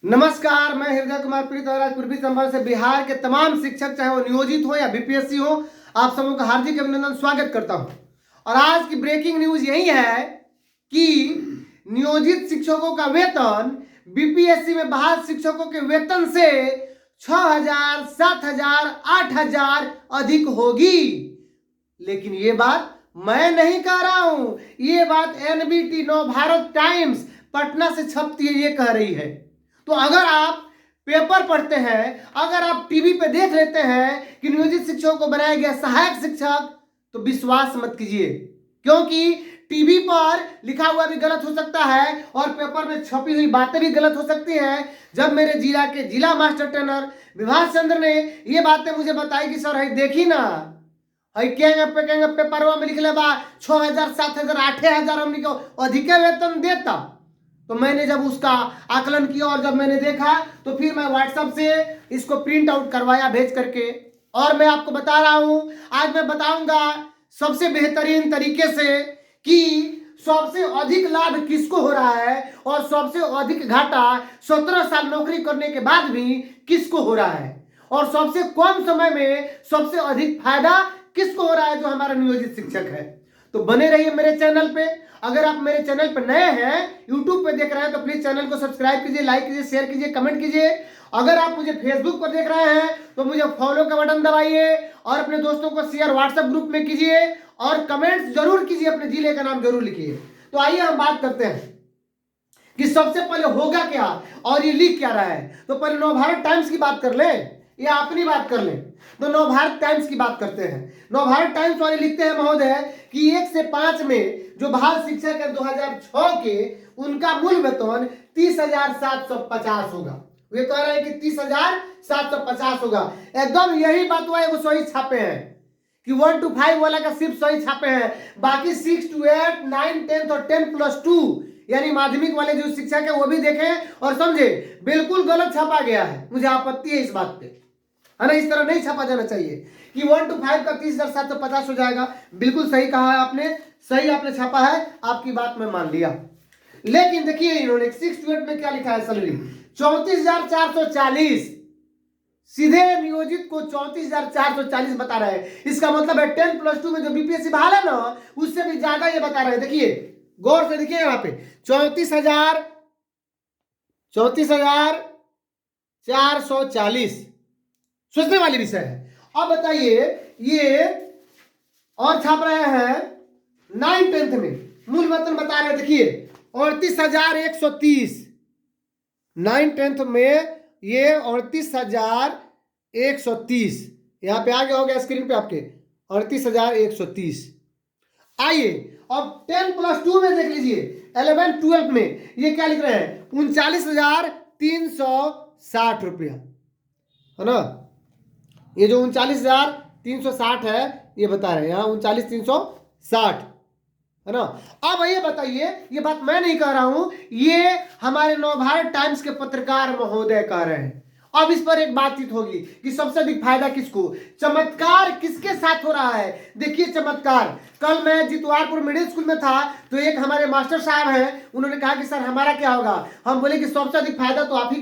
नमस्कार, मैं हृदय कुमार प्रीत और आज पूर्वी संभाग से बिहार के तमाम शिक्षक चाहे वो नियोजित हो या बीपीएससी हो, आप सबों का हार्दिक अभिनंदन स्वागत करता हूं। और आज की ब्रेकिंग न्यूज यही है कि नियोजित शिक्षकों का वेतन बीपीएससी में बहाल शिक्षकों के वेतन से 6,000, 7,000, 8,000 अधिक होगी। लेकिन ये बात मैं नहीं कह रहा हूं, ये बात एनबीटी नवभारत टाइम्स पटना से छपती है, ये कह रही है। तो अगर आप पेपर पढ़ते हैं, अगर आप टीवी पे देख लेते हैं कि नियोजित शिक्षकों को बनाया गया सहायक शिक्षक, तो विश्वास मत कीजिए, क्योंकि टीवी पर लिखा हुआ भी गलत हो सकता है और पेपर में छपी हुई बातें भी गलत हो सकती हैं। जब मेरे जिला के जिला मास्टर ट्रेनर विभास चंद्र ने ये बातें मुझे बताई कि सर देखी ना, पेपरवा में लिख ले बा 6,000, 7,000, 8,000 हमने को अधिक वेतन देता, तो मैंने जब उसका आकलन किया और जब मैंने देखा तो फिर मैं व्हाट्सएप से इसको प्रिंट आउट करवाया भेज करके, और मैं आपको बता रहा हूं, आज मैं बताऊंगा सबसे बेहतरीन तरीके से कि सबसे अधिक लाभ किसको हो रहा है और सबसे अधिक घाटा 17 साल नौकरी करने के बाद भी किसको हो रहा है, और सबसे कम समय में सबसे अधिक फायदा किसको हो रहा है, जो हमारा नियोजित शिक्षक है। तो बने रहिए मेरे चैनल पे। अगर आप मेरे चैनल पर नए हैं, यूट्यूब पे देख रहे हैं, तो प्लीज चैनल को सब्सक्राइब कीजिए, लाइक कीजिए, शेयर कीजिए, कमेंट कीजिए। अगर आप मुझे फेसबुक पर देख रहे हैं तो मुझे फॉलो का बटन दबाइए और अपने दोस्तों को शेयर व्हाट्सएप ग्रुप में कीजिए और कमेंट्स जरूर कीजिए, अपने जिले का नाम जरूर लिखिए। तो आइए हम बात करते हैं कि सबसे पहले होगा क्या और ये लिख क्या रहा है। तो पहले नवभारत टाइम्स की बात कर लें या अपनी बात कर लें। तो नवभारत टाइम्स की बात करते हैं। नवभारत टाइम्स वाले लिखते हैं महोदय कि 1 से 5 में जो बहाल शिक्षक है 2006 के, उनका मूल वेतन 30,750 होगा। वे कह रहे हैं कि 30,750 होगा। एकदम यही बात हुआ है, वो सही छापे हैं कि 1 to 5 वाला का सिर्फ सही छापे हैं, बाकी 6 to 8, 9, 10 और 10+2 यानी माध्यमिक वाले जो शिक्षक है वो भी देखें और समझे, बिल्कुल गलत छापा गया है। मुझे आपत्ति है इस बात पे, है ना। इस तरह नहीं छापा जाना चाहिए कि 1 to 5 का 30,750 हो जाएगा। बिल्कुल सही कहा है आपने, सही आपने छापा है, आपकी बात मैं मान लिया। लेकिन देखिए इन्होंने 6 to 8 में क्या लिखा है, सैलरी 34,440, सीधे नियोजित को 34,440 बता रहे हैं। इसका मतलब है 10+2 में जो बीपीएससी बहाल है ना, उससे भी ज्यादा ये बता रहे हैं। देखिए गौर से देखिए, यहाँ पे 34,440 सोचने वाली विषय है। अब बताइए, ये और छाप रहे हैं 9, 10 में मूल वेतन बता रहे हैं। देखिए 38,130, 9, 10 में ये 38,130 यहाँ पे आ गया, हो गया स्क्रीन पे आपके 38,130। आइए अब 10+2 में देख लीजिए, 11, 12 में ये क्या लिख रहे हैं, 39,360 रुपया, है ना। ये जो 39,360 है ये बता रहे हैं, यहाँ 39,360, है ना। अब ये बताइए, ये बात मैं नहीं कह रहा हूं, ये हमारे नवभारत टाइम्स के पत्रकार महोदय कह रहे हैं। अब इस पर एक बातचीत होगी कि सबसे अधिक फायदा किसको, चमत्कार किसके साथ हो रहा है। देखिए चमत्कार, कल मैं जितवारपुर मिडिल स्कूल में था तो एक हमारे मास्टर साहब हैं, उन्होंने कहा कि सर हमारा क्या होगा। हम बोले कि सबसे अधिक फायदा तो आप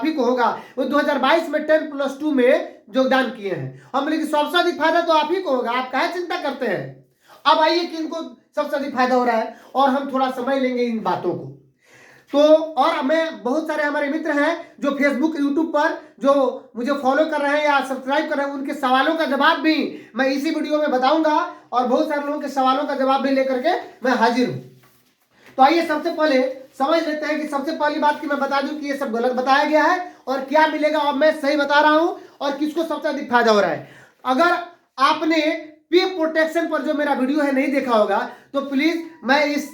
ही को होगा। वो 2022 में 10+2 में योगदान किए हैं। हम बोले कि सबसे अधिक फायदा तो आप ही को होगा, आप काहे चिंता करते हैं। अब आइए कि इनको सबसे अधिक फायदा हो रहा है और हम थोड़ा समझ लेंगे इन बातों को। तो और मैं बहुत सारे हमारे मित्र हैं जो फेसबुक यूट्यूब पर जो मुझे फॉलो कर रहे हैं या सब्सक्राइब कर रहे हैं, उनके सवालों का जवाब भी मैं इसी वीडियो में बताऊंगा और बहुत सारे लोगों के सवालों का जवाब भी लेकर के मैं हाजिर हूं। तो आइए सबसे पहले समझ लेते हैं कि सबसे पहली बात की मैं बता दूं कि ये सब गलत बताया गया है और क्या मिलेगा और मैं सही बता रहा हूं और किसको सबसे अधिक फायदा हो रहा है। अगर आपने पे प्रोटेक्शन पर जो मेरा वीडियो है नहीं देखा होगा तो प्लीज मैं इस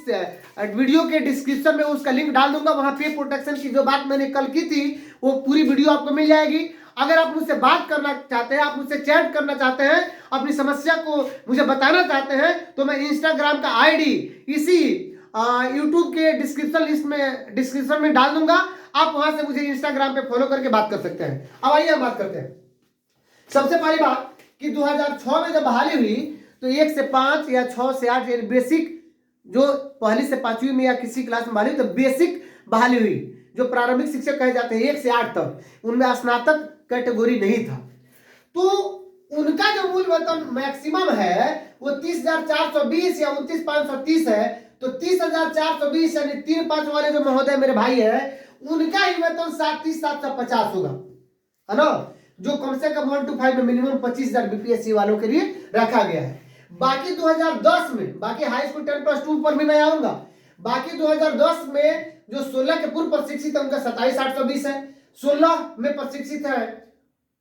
वीडियो के डिस्क्रिप्शन में उसका लिंक डाल दूंगा। वहां पे प्रोटेक्शन की जो बात मैंने कल की थी वो पूरी वीडियो आपको मिल जाएगी। अगर आप मुझसे बात करना चाहते हैं, आप मुझसे चैट करना चाहते हैं, अपनी समस्या को मुझे बताना चाहते हैं, तो मैं इंस्टाग्राम का आईडी इसी यूट्यूब के डिस्क्रिप्शन में डाल दूंगा। आप वहां से मुझे इंस्टाग्राम पे फॉलो करके बात कर सकते हैं। अब आइए हम बात करते हैं। सबसे पहली बात कि 2006 में जब बहाली हुई तो 1 से 5 या 6 से 8 बेसिक जो पहली से 5वीं में या किसी क्लास में बहाली हुई तो बेसिक बहाली हुई। जो प्रारंभिक शिक्षक कहे जाते हैं 1 से 8 तक, उनमें स्नातक कैटेगरी नहीं था, तो उनका जो मूल वेतन मैक्सिमम है वो 30,420 या 29,530 है। तो 30,420 यानी 3-5 वाले जो महोदय मेरे भाई है, उनका ही वेतन 37,750 होगा, है ना, जो कम से कम 1 to 5 में मिनिमम 25,000 बीपीएससी वालों के लिए रखा गया है। बाकी 2010 में, बाकी हाई स्कूल 10+2 पर भी मैं आऊंगा, बाकी 2010 में जो 16 के पूर्व प्रशिक्षित है उनका 27,820 है, 16 में प्रशिक्षित है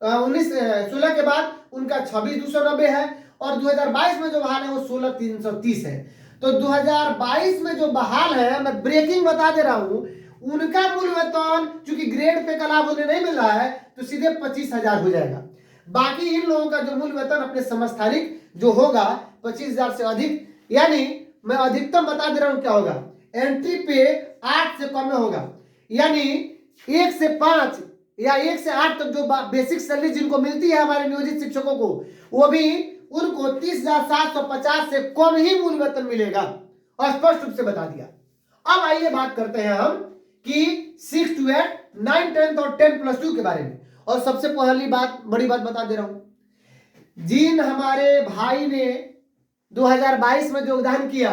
16 के बाद उनका 26,290 है, और 2022 में जो बहाल है वो 16,330 है। तो 2022 में जो बहाल है, मैं ब्रेकिंग बता दे रहा हूं, उनका मूल वेतन चूंकि ग्रेड पे का लाभ उन्हें नहीं मिल रहा है तो सीधे 25,000 हो जाएगा। बाकी इन लोगों का जो मूल वेतन अपने समस्थानिक जो होगा 25,000 से अधिक, यानी मैं अधिकतम बता दे रहा हूं क्या होगा, एंट्री पे 8 से कम में होगा, यानी 1 से 5 या 1 से 8 तक जो बेसिक सैलरी जिनको मिलती है हमारे नियोजित शिक्षकों को, वो भी उनको 30,750 से कम ही मूल वेतन मिलेगा, और स्पष्ट रूप से बता दिया। अब आइए बात करते हैं हम कि 6 to 8, 9, 10 और 10+2 के बारे में। और सबसे पहली बात, बड़ी बात बता दे रहा हूं, जिन हमारे भाई ने 2022 में योगदान किया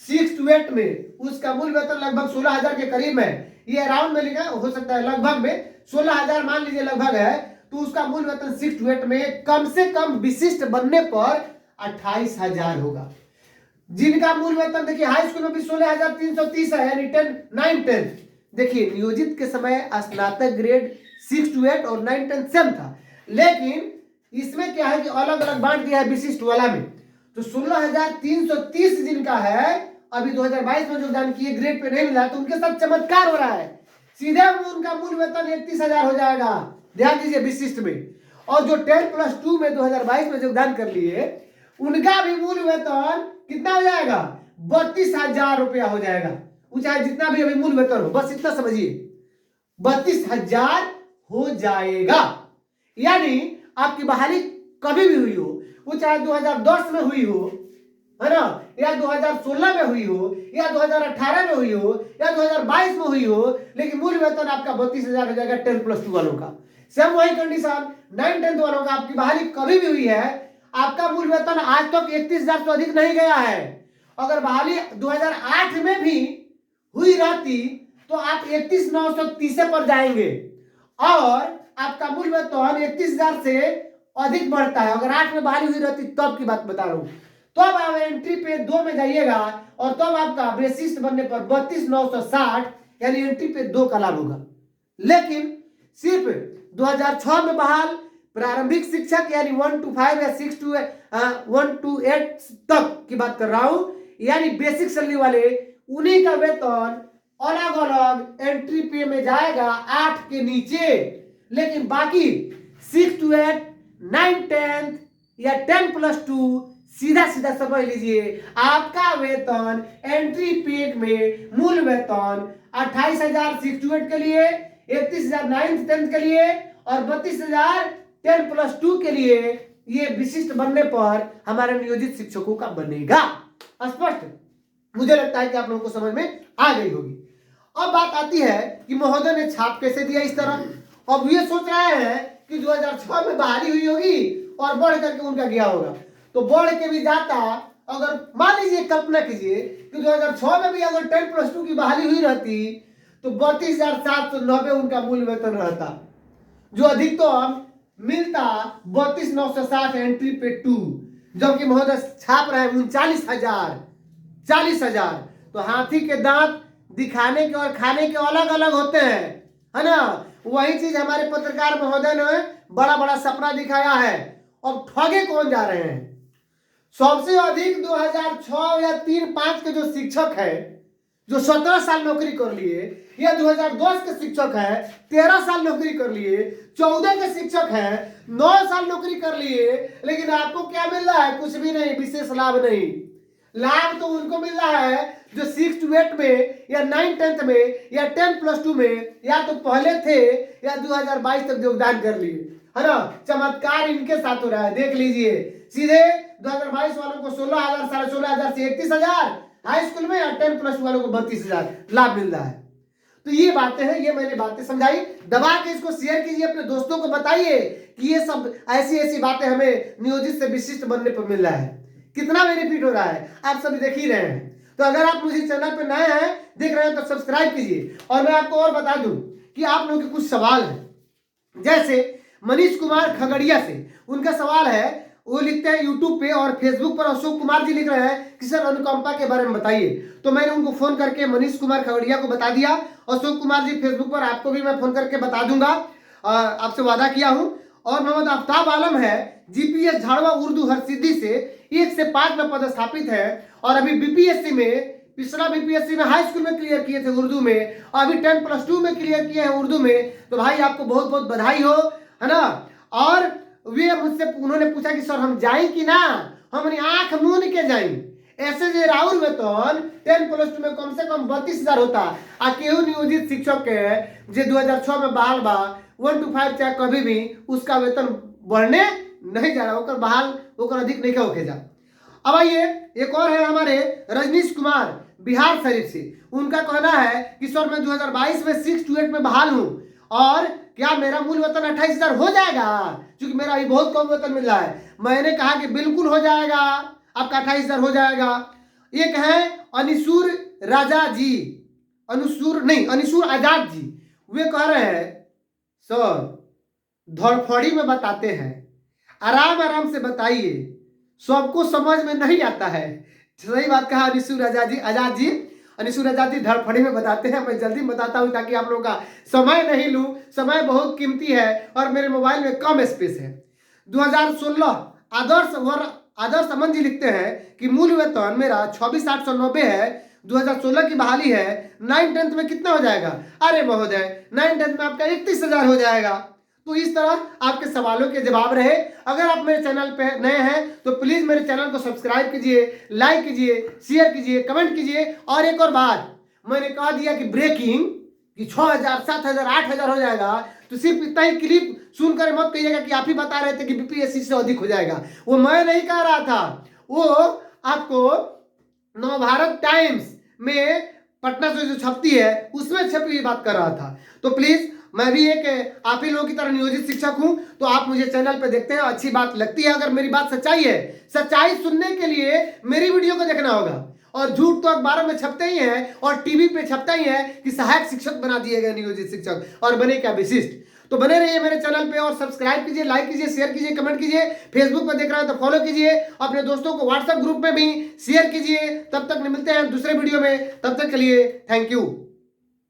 6 to 8 में, उसका मूल वेतन लगभग 16,000 के करीब है, ये अराउंड में लिखा हो सकता है, लगभग में 16,000 मान लीजिए लगभग है, तो उसका मूल वेतन 6 to 8 में कम से कम विशिष्ट बनने पर 28,000 होगा। जिनका मूल वेतन देखिए हाई स्कूल में भी 16,330 है, यानी 10, 9, 10। देखिए नियोजित के समय स्नातक ग्रेड 6 to 8 और 9, 10 सेम था, लेकिन इसमें क्या है कि अलग अलग बांट दिया है विशिष्ट वाला में। तो 16,330 जिनका है, अभी 2022 में योगदान किए, ग्रेड पे नहीं मिला, तो उनके साथ चमत्कार हो रहा है, सीधे उनका मूल वेतन 31,000 हो जाएगा, ध्यान दीजिए विशिष्ट में। और जो 10+2 में 2022 में योगदान कर लिए, उनका भी मूल वेतन कितना हो जाएगा, 32,000 रुपया हो जाएगा, वो चाहे जितना भी अभी मूल वेतन हो, बस इतना समझिए 32,000 हो जाएगा। यानी आपकी बहाली कभी भी हुई हो, वो चाहे 2010 में हुई हो, है ना, या 2016 में हुई हो, या 2018 में हुई हो, या 2022 में हुई हो, लेकिन मूल वेतन आपका 32,000 हो जाएगा 10+2 वालों का। सेम वही कंडीशन 9, 10 वालों का, आपकी बहाली कभी भी हुई है, आपका मूल वेतन आज तक 31,000 से अधिक नहीं गया है। अगर बहाली 2008 में भी हुई रहती तो आप 31,930 पर जाएंगे, और आपका मूल वेतन 31,000 से अधिक बढ़ता है। अगर 8 में बहाली हुई रहती तब की बात बता रहा हूं, तब आप एंट्री पे 2 में जाइएगा, और तब आपका बेसिस बनने पर 32,960 यानी एंट्री पे 2 का लाभ होगा। लेकिन सिर्फ 2006 में बहाल प्रारंभिक शिक्षक यानी 1 to 5 या 1 to 8 तक की बात कर रहा हूं, यानी बेसिक सैलरी वाले, उन्हीं का वेतन अलग अलग एंट्री पे में जाएगा 8 के नीचे। लेकिन बाकी 6 to 8, 9, 10 या 10+2 सीधा सीधा समझ लीजिए, आपका वेतन एंट्री पे में मूल वेतन 28,000 6 to 8 के लिए, 31,000 9th 10th के लिए, और 32,000 10+2 के लिए, ये विशिष्ट बनने पर हमारे नियोजित शिक्षकों का बनेगा। स्पष्ट, मुझे लगता है कि आप लोगों को समझ में आ गई होगी। अब बात आती है कि महोदय ने छाप कैसे दिया इस तरह। अब ये सोच रहे हैं कि 2006 में बहाली हुई होगी और बढ़ करके उनका गया होगा, तो बढ़ के भी जाता। अगर मान लीजिए, कल्पना कीजिए कि 2006 में भी अगर 10+2 की बहाली हुई रहती तो 32,790 उनका मूल वेतन रहता, जो अधिकतम मिलता 32,960 एंट्री पे 2, जबकि महोदय छाप रहे हैं 39,000, 40,000। तो हाथी के दांत दिखाने के और खाने के अलग अलग होते हैं, है ना। वही चीज हमारे पत्रकार महोदय ने बड़ा बड़ा सपना दिखाया है। अब ठगे कौन जा रहे हैं? सबसे अधिक 2006 या 3-5 के जो शिक्षक है, जो 17 साल नौकरी कर लिए, या 2010 के शिक्षक है 13 साल नौकरी कर लिए, 14 के शिक्षक है 9 साल नौकरी कर लिए, लेकिन आपको क्या मिल रहा है? कुछ भी नहीं, विशेष लाभ नहीं। लाभ तो उनको मिल रहा है जो 6 to 8 में या 9, 10th में या 10+2 में या तो पहले थे या 2022 तक योगदान कर लिए, है ना। चमत्कार इनके साथ हो रहा है, देख लीजिए। सीधे 2022 वालों को 16,000, 16,500 से 31,000 हाई स्कूल में, या 10+2 वालों को 32,000 लाभ मिल रहा है। तो ये बातें हैं, ये मैंने बातें समझाई। दबा के इसको शेयर कीजिए, अपने दोस्तों को बताइए कि ये सब ऐसी ऐसी बातें हमें नियोजित से विशिष्ट बनने पर मिल रहा है, कितना बेनिफिट हो रहा है, आप सब देख ही रहे हैं। तो अगर आप मुझे चैनल पर नए हैं, देख रहे हैं, तो सब्सक्राइब कीजिए। और मैं आपको और बता दूं कि आप लोगों के कुछ सवाल हैं, जैसे मनीष कुमार खगड़िया से उनका सवाल है, वो लिखते हैं यूट्यूब पे और फेसबुक पर अशोक कुमार जी लिख रहे हैं कि सर अनुकंपा के बारे में बताइए। तो मैंने उनको फोन करके मनीष कुमार खगड़िया को बता दिया, अशोक कुमार जी फेसबुक पर आपको भी मैं फोन करके बता दूंगा, आपसे वादा किया हूं। और मोहम्मद आफ्ताब आलम है जीपीएस झाड़वा उर्दू हरसिद्धि से 1 से 5 में पदस्थापित है और अभी बीपीएससी में, पिछला बीपीएससी में हाई स्कूल में क्लियर किए थे उर्दू में, और अभी 10+2 में क्लियर किए हैं उर्दू में। तो भाई आपको बहुत बहुत बधाई हो, है ना। और वे मुझसे उन्होंने पूछा कि सर हम जाएं कि ना, हमने आंख मूंद के जाएं। ऐसे जो राउर वेतन 10+2 में कम से कम 32,000 होता, आ केहू नियोजित शिक्षक के जो 2006 में बहाल बा 1 to 5 चाहे कभी भी उसका वेतन बढ़ने नहीं जा रहा, होकर बहाल होकर अधिक नहीं होके जा। अब आइए एक और है हमारे रजनीश कुमार बिहार शरीफ से, उनका कहना है कि सर मैं 2022 में 6 to 8 में बहाल हूं और क्या मेरा मूल वेतन 28,000 हो जाएगा, क्योंकि मेरा अभी बहुत कम वेतन मिल रहा है। मैंने कहा कि बिल्कुल हो जाएगा, आपका 28,000 हो जाएगा। एक है अनिशुर राजा जी, अनिशुर आजाद जी, वे कह रहे हैं सर धड़फड़ी में बताते हैं, आराम आराम से बताइए, सबको समझ में नहीं आता है। सही बात कहा अनिशुर आजाद जी। अनिशुर आजाद जी धड़फड़ी में बताते हैं, मैं जल्दी बताता हूं ताकि आप लोगों का समय नहीं लूं, समय बहुत कीमती है और मेरे मोबाइल में कम स्पेस है। 2016 आदर्श अमन जी लिखते हैं कि मूल वेतन मेरा 26,890 है, 2016 की बहाली है, 9th-10th में कितना हो जाएगा? अरे महोदय 9th-10th में आपका 31,000 हो जाएगा। तो इस तरह आपके सवालों के जवाब रहे। अगर आप मेरे चैनल पे नए हैं तो प्लीज मेरे चैनल को सब्सक्राइब कीजिए, लाइक कीजिए, शेयर कीजिए, कमेंट कीजिए। और एक और बात, मैंने कह दिया कि ब्रेकिंग कि 6,000, 7,000, 8,000 हो जाएगा, तो सिर्फ इतना ही क्लिप सुनकर मत कहिएगा कि आप ही बता रहे थे कि बीपीएससी से अधिक हो जाएगा। वो मैं नहीं कह रहा था, वो आपको नवभारत टाइम्स में पटना से जो छपती है उसमें छपी हुई बात कर रहा था। तो प्लीज मैं भी एक आप ही लोगों की तरह नियोजित शिक्षक हूं, तो आप मुझे चैनल पे देखते हैं, अच्छी बात लगती है, अगर मेरी बात सच्चाई है, सच्चाई सुनने के लिए मेरी वीडियो को देखना होगा। और झूठ तो अखबारों में छपते ही है और टीवी पे छपता ही है कि सहायक शिक्षक बना दिए गए नियोजित शिक्षक, और बने क्या विशिष्ट। तो बने रहिए मेरे चैनल पे और सब्सक्राइब कीजिए, लाइक कीजिए, शेयर कीजिए, कमेंट कीजिए। फेसबुक पर देख रहे हैं तो फॉलो कीजिए, अपने दोस्तों को व्हाट्सएप ग्रुप में भी शेयर कीजिए। तब तक मिलते हैं दूसरे वीडियो में, तब तक के लिए थैंक यू।